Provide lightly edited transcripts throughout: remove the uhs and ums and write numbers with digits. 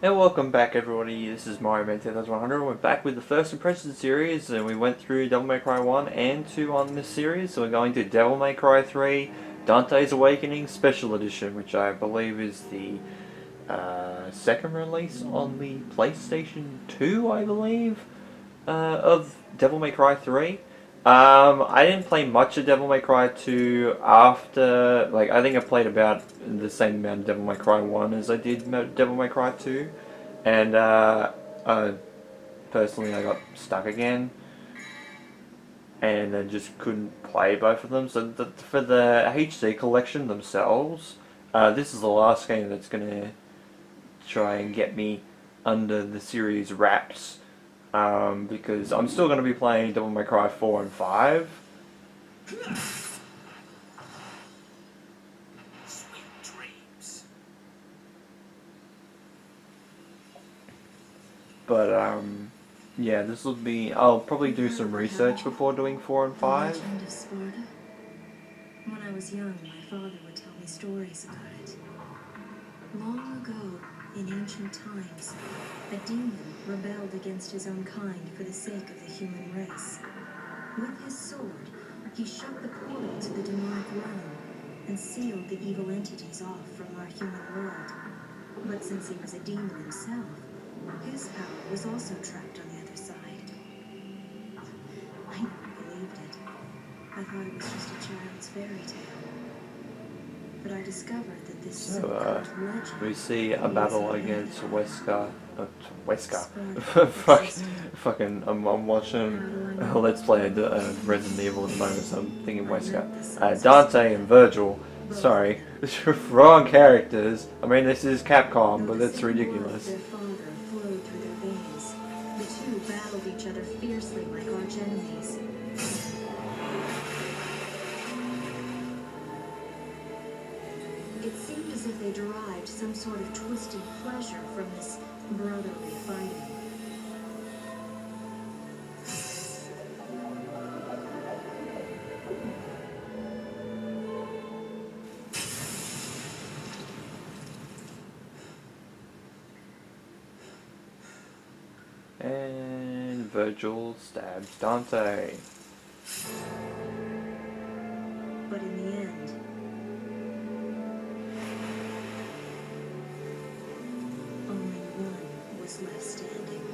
And welcome back everybody, this is Mario Man 2100. We're back with the first impression series, and we went through Devil May Cry 1 and 2 on this series, so we're going to Devil May Cry 3, Dante's Awakening Special Edition, which I believe is the second release on the PlayStation 2, I believe, of Devil May Cry 3. I didn't play much of Devil May Cry 2 after, I think I played about the same amount of Devil May Cry 1 as I did Devil May Cry 2, and personally I got stuck again, and I just couldn't play both of them, so for the HD collection themselves, this is the last game that's going to try and get me under the series wraps. Because I'm still going to be playing Devil May Cry 4 and 5. Sweet dreams. But, yeah, this will be... I'll probably do some research before doing 4 and 5. The legend of Sparta? When I was young, my father would tell me stories about it. Long ago, in ancient times, a demon rebelled against his own kind for the sake of the human race. With his sword, he shut the portal to the demonic realm and sealed the evil entities off from our human world. But since he was a demon himself, his power was also trapped on the other side. I never believed it. I thought it was just a child's fairy tale. But I discovered that this so-called legend... We see a battle against Wesker. Fucking, I'm watching Let's Play Resident Evil at the moment, so I'm thinking Wesker. Dante and Virgil. Sorry, wrong characters. I mean, this is Capcom, but that's ridiculous. Their father flowed through their veins. The two battled each other fiercely like arch enemies. It seemed as if they derived some sort of twisted pleasure from this brotherly fighting. And Virgil stabs Dante. But in the end, only one was left standing.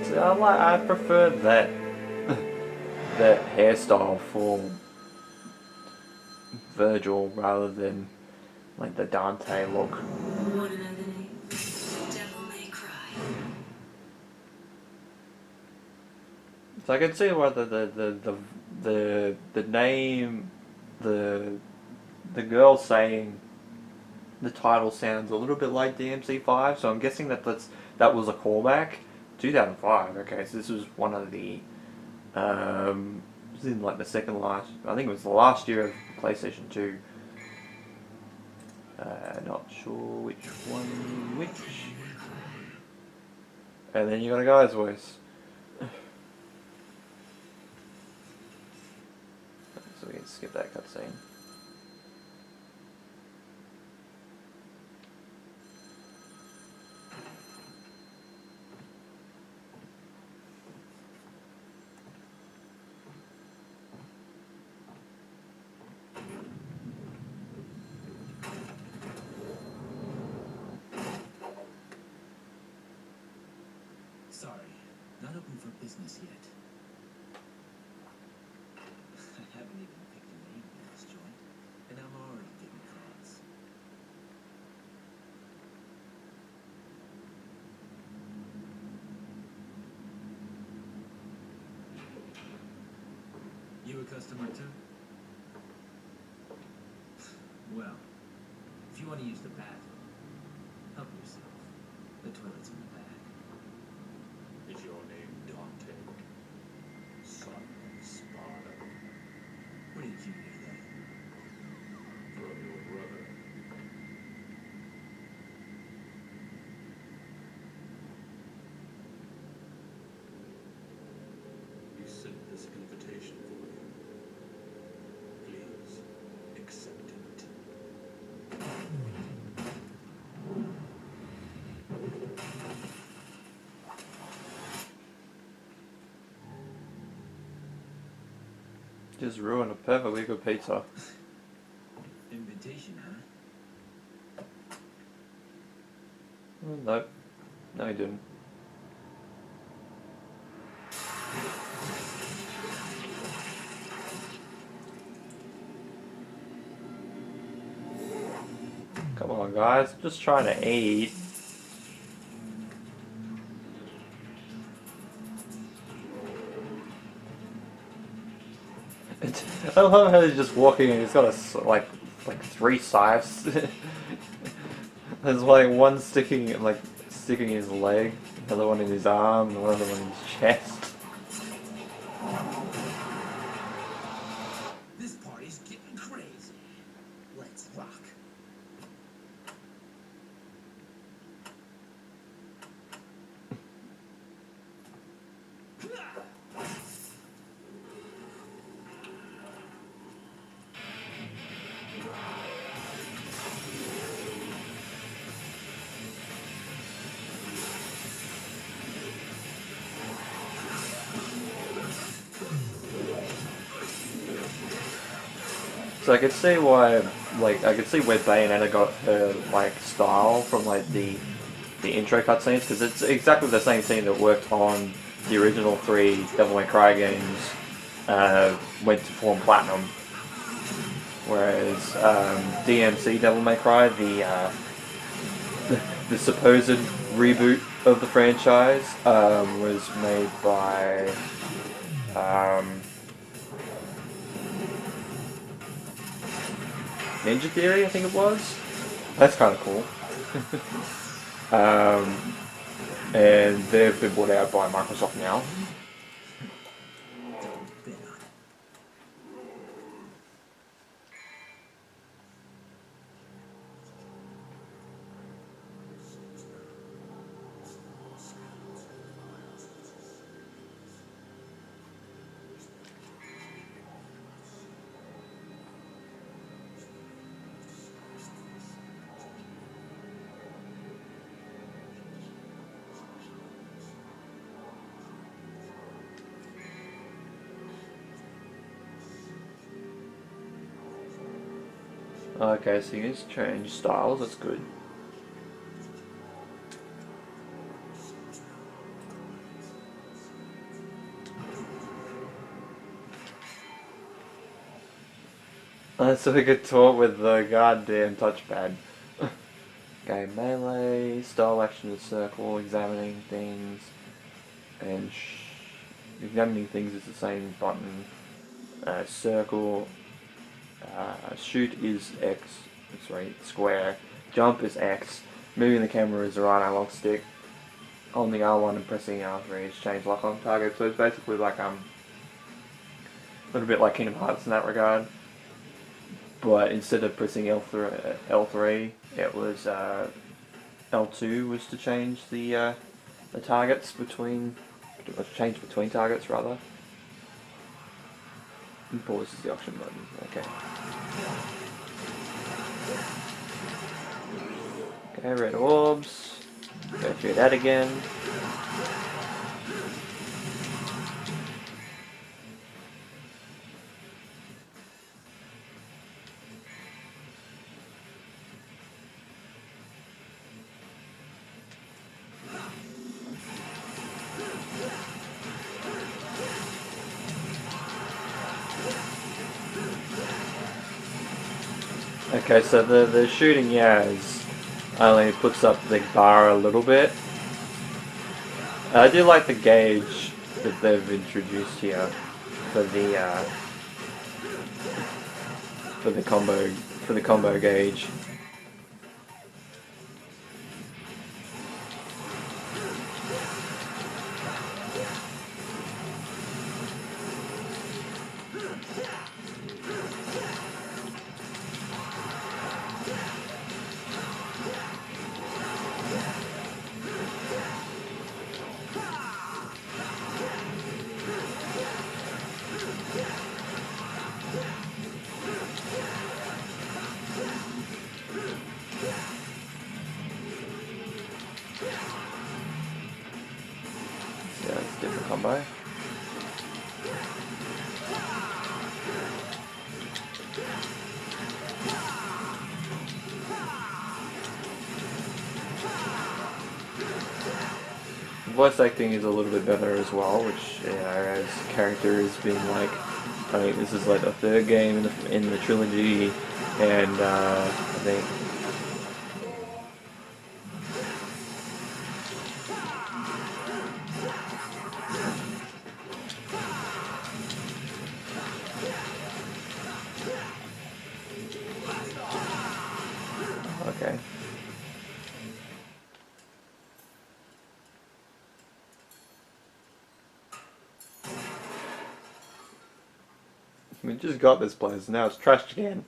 See, I prefer that that hairstyle for Virgil rather than like the Dante look. Want to know the name? Devil May Cry. So I can see why the name, the girl saying the title sounds a little bit like DMC5, so I'm guessing that that was a callback. 2005. Okay, so this was one of the this is in like the second last. I think it was the last year of PlayStation 2. Not sure which one which. And then you got a guy's voice. So we can skip that cutscene. Sorry, not open for business yet. I haven't even picked a name for this joint, and I'm already getting calls. You a customer too? Well, if you want to use the bathroom, help yourself. The toilet's in the back. Is your name Dante? Son of Sparta? Where did you hear that? From your brother. He sent this invitation for you. Just ruined a perfectly good pizza. Invitation, huh? Nope. No, he didn't. Come on, guys. I'm just trying to eat. I love how he's just walking and he's got like 3 scythes. There's like one sticking in his leg, another one in his arm, and another one in his chest. This party's getting crazy. Let's rock. So I could see why, I could see where Bayonetta got her style from the intro cutscenes, because it's exactly the same scene that worked on the original 3 Devil May Cry games. Went to form Platinum, whereas DMC Devil May Cry, the supposed reboot of the franchise, was made by Ninja Theory, I think it was. That's kind of cool. And they've been bought out by Microsoft now. Don't bet on it. Okay, so you just change styles, that's good. So we could talk with the goddamn touchpad. Okay, melee, style action is circle, examining things, and examining things is the same button. Circle, shoot is X, sorry, square, jump is X, moving the camera is the right analog stick, holding R1 and pressing R3 is change lock on target, so it's basically like a little bit like Kingdom Hearts in that regard. But instead of pressing L3, it was L2 was to change the targets between, change between targets rather. And pause is the option button. Okay. Okay, red orbs. Go through that again. Okay, so the shooting Yaz only puts up the bar a little bit. I do like the gauge that they've introduced here for the combo gauge. Yeah, it's a different combo. voice acting is a little bit better as well, which, you know, as character has been like, I think this is like the third game in the trilogy, and I think. Okay. We just got this place, now it's trashed again.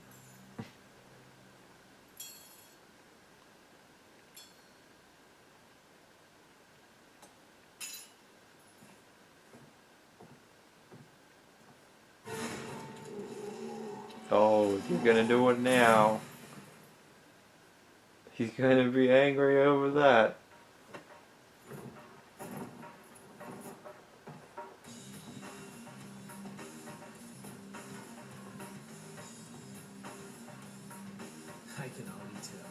Oh, you're gonna do it now. He's gonna be angry over that. I can already tell.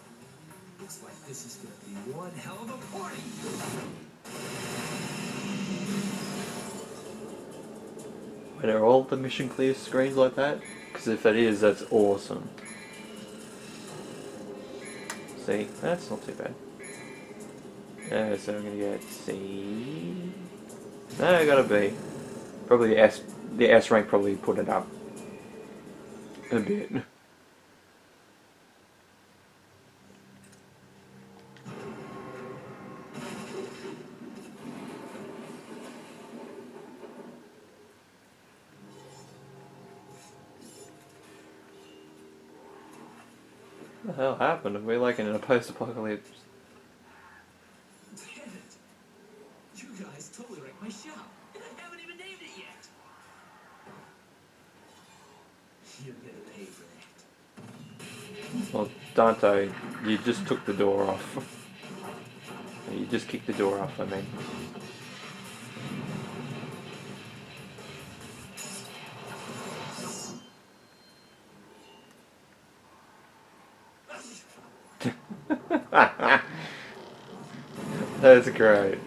Looks like this is gonna be one hell of a party. Wait, are all the mission clear screens like that? Because if it is, that's awesome. See, that's not too bad. So I'm gonna get C. No, I got a B. Probably the S. The S rank probably put it up a bit. What the hell happened? Are we like in a post-apocalypse? Damn it! You guys totally wrecked my shop, and I haven't even named it yet. You're gonna pay for that. Well, Dante, you just took the door off. You just kicked the door off, I mean. That's great.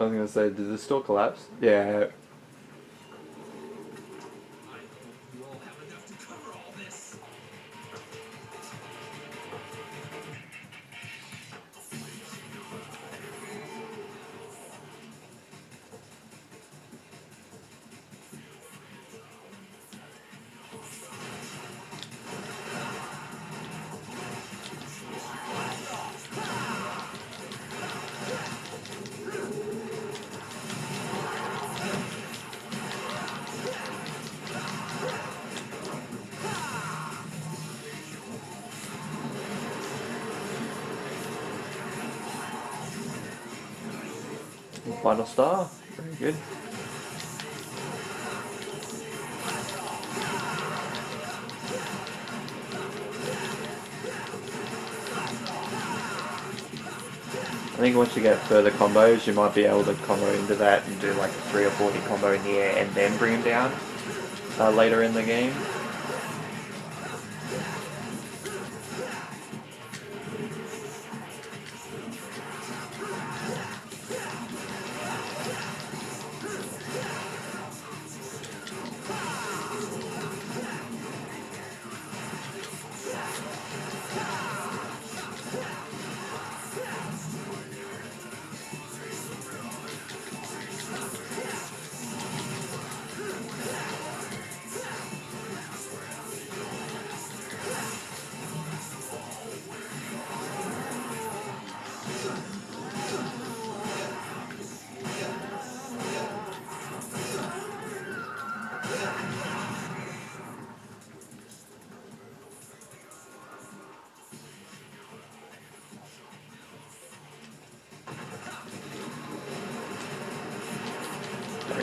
I was gonna say, did the store collapse? Yeah. I hope you all have enough to cover all this. Final star. Very good. I think once you get further combos, you might be able to combo into that and do like a 3 or 40 combo in the air and then bring him down later in the game.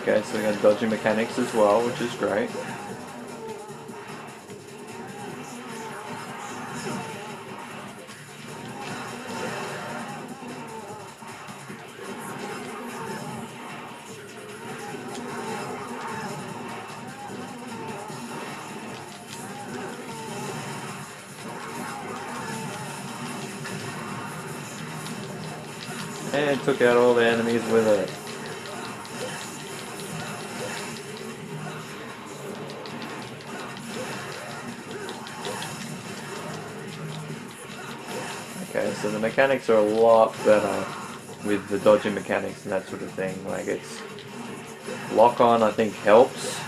Okay, so we got dodging mechanics as well, which is great. And took out all the enemies with it. Okay, so the mechanics are a lot better with the dodging mechanics and that sort of thing. Like, it's lock on, I think, helps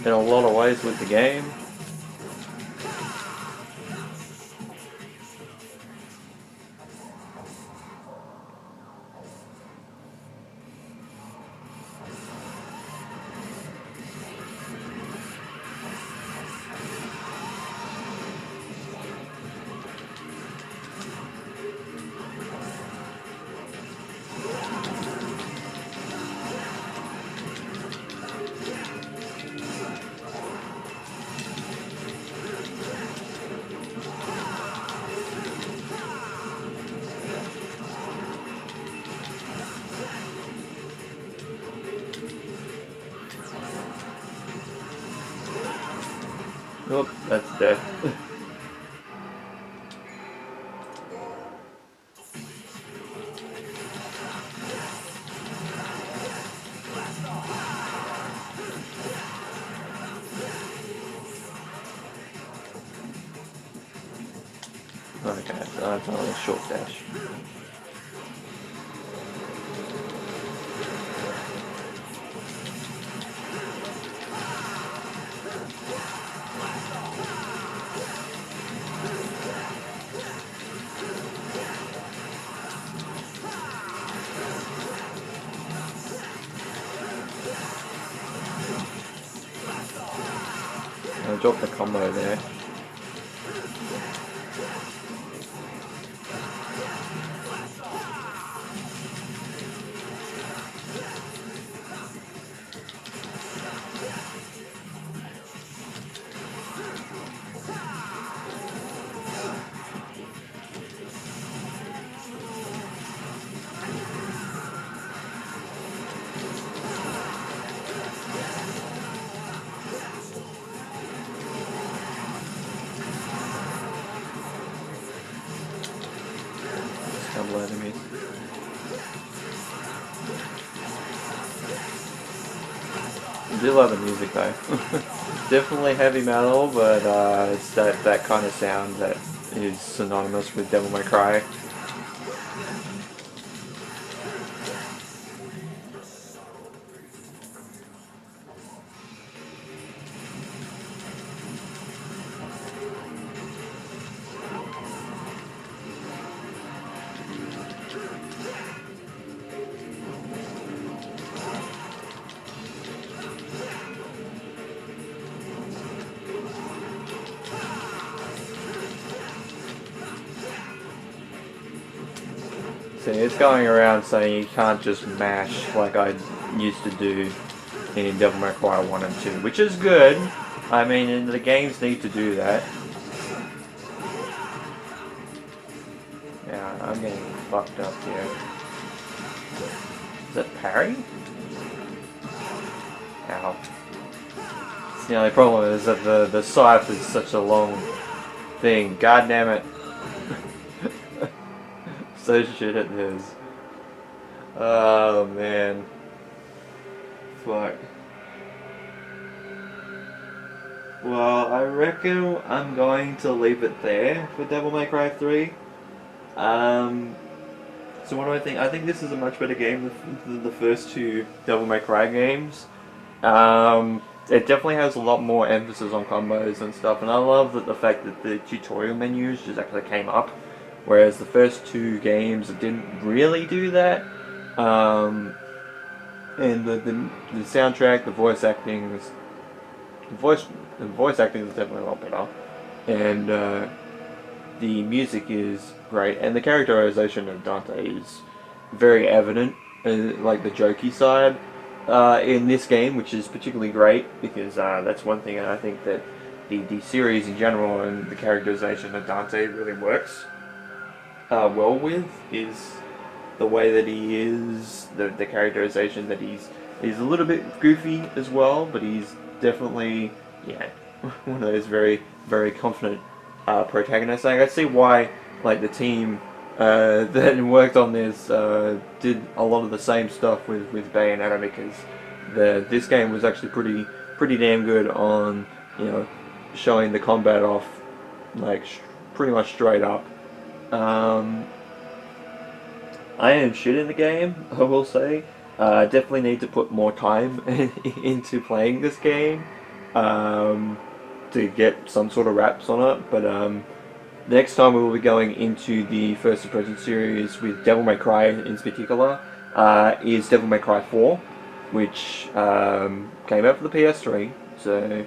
in a lot of ways with the game. Oh, that's death. Okay, so that's only a short dash. I dropped the combo there. Couple enemies. I do love the music though. Definitely heavy metal, but it's that kind of sound that is synonymous with Devil May Cry. See, it's going around saying you can't just mash like I used to do in Devil May Cry 1 and 2, which is good. I mean, the games need to do that. Yeah, I'm getting fucked up here. Is that parry? Ow. The only problem is that the scythe is such a long thing. God damn it. So shit at this. Oh man. Fuck. Well, I reckon I'm going to leave it there for Devil May Cry 3. So what do I think? I think this is a much better game than the first two Devil May Cry games. It definitely has a lot more emphasis on combos and stuff, and I love the fact that the tutorial menus just actually came up, whereas the first two games didn't really do that. And the soundtrack, the voice acting, the voice acting is definitely a lot better, and the music is great, and the characterization of Dante is very evident, like the jokey side. In this game, which is particularly great because that's one thing I think that the series in general and the characterization of Dante really works well with, is the way that he is, the characterization that he's a little bit goofy as well, but he's definitely one of those very, very confident protagonists. Like, I see why like the team that worked on this did a lot of the same stuff with Bayonetta, because this game was actually pretty damn good on, you know, showing the combat off like pretty much straight up. I am shit in the game, I will say. Definitely need to put more time into playing this game to get some sort of wraps on it. But next time we will be going into the First Impression series with Devil May Cry in particular, is Devil May Cry 4, which came out for the PS3. So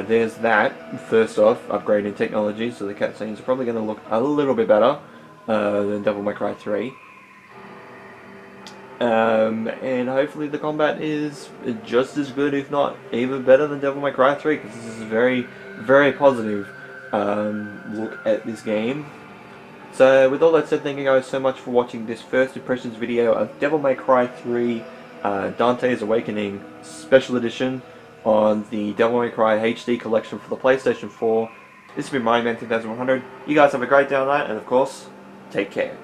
there's that. First off, upgrading technology, so the cutscenes are probably going to look a little bit better than Devil May Cry 3. And hopefully the combat is just as good, if not even better than Devil May Cry 3, because this is a very, very positive look at this game. So with all that said, thank you guys so much for watching this first impressions video of Devil May Cry 3 Dante's Awakening Special Edition on the Devil May Cry HD collection for the PlayStation 4. This has been My Man 2100. You guys have a great day on that, and of course, take care.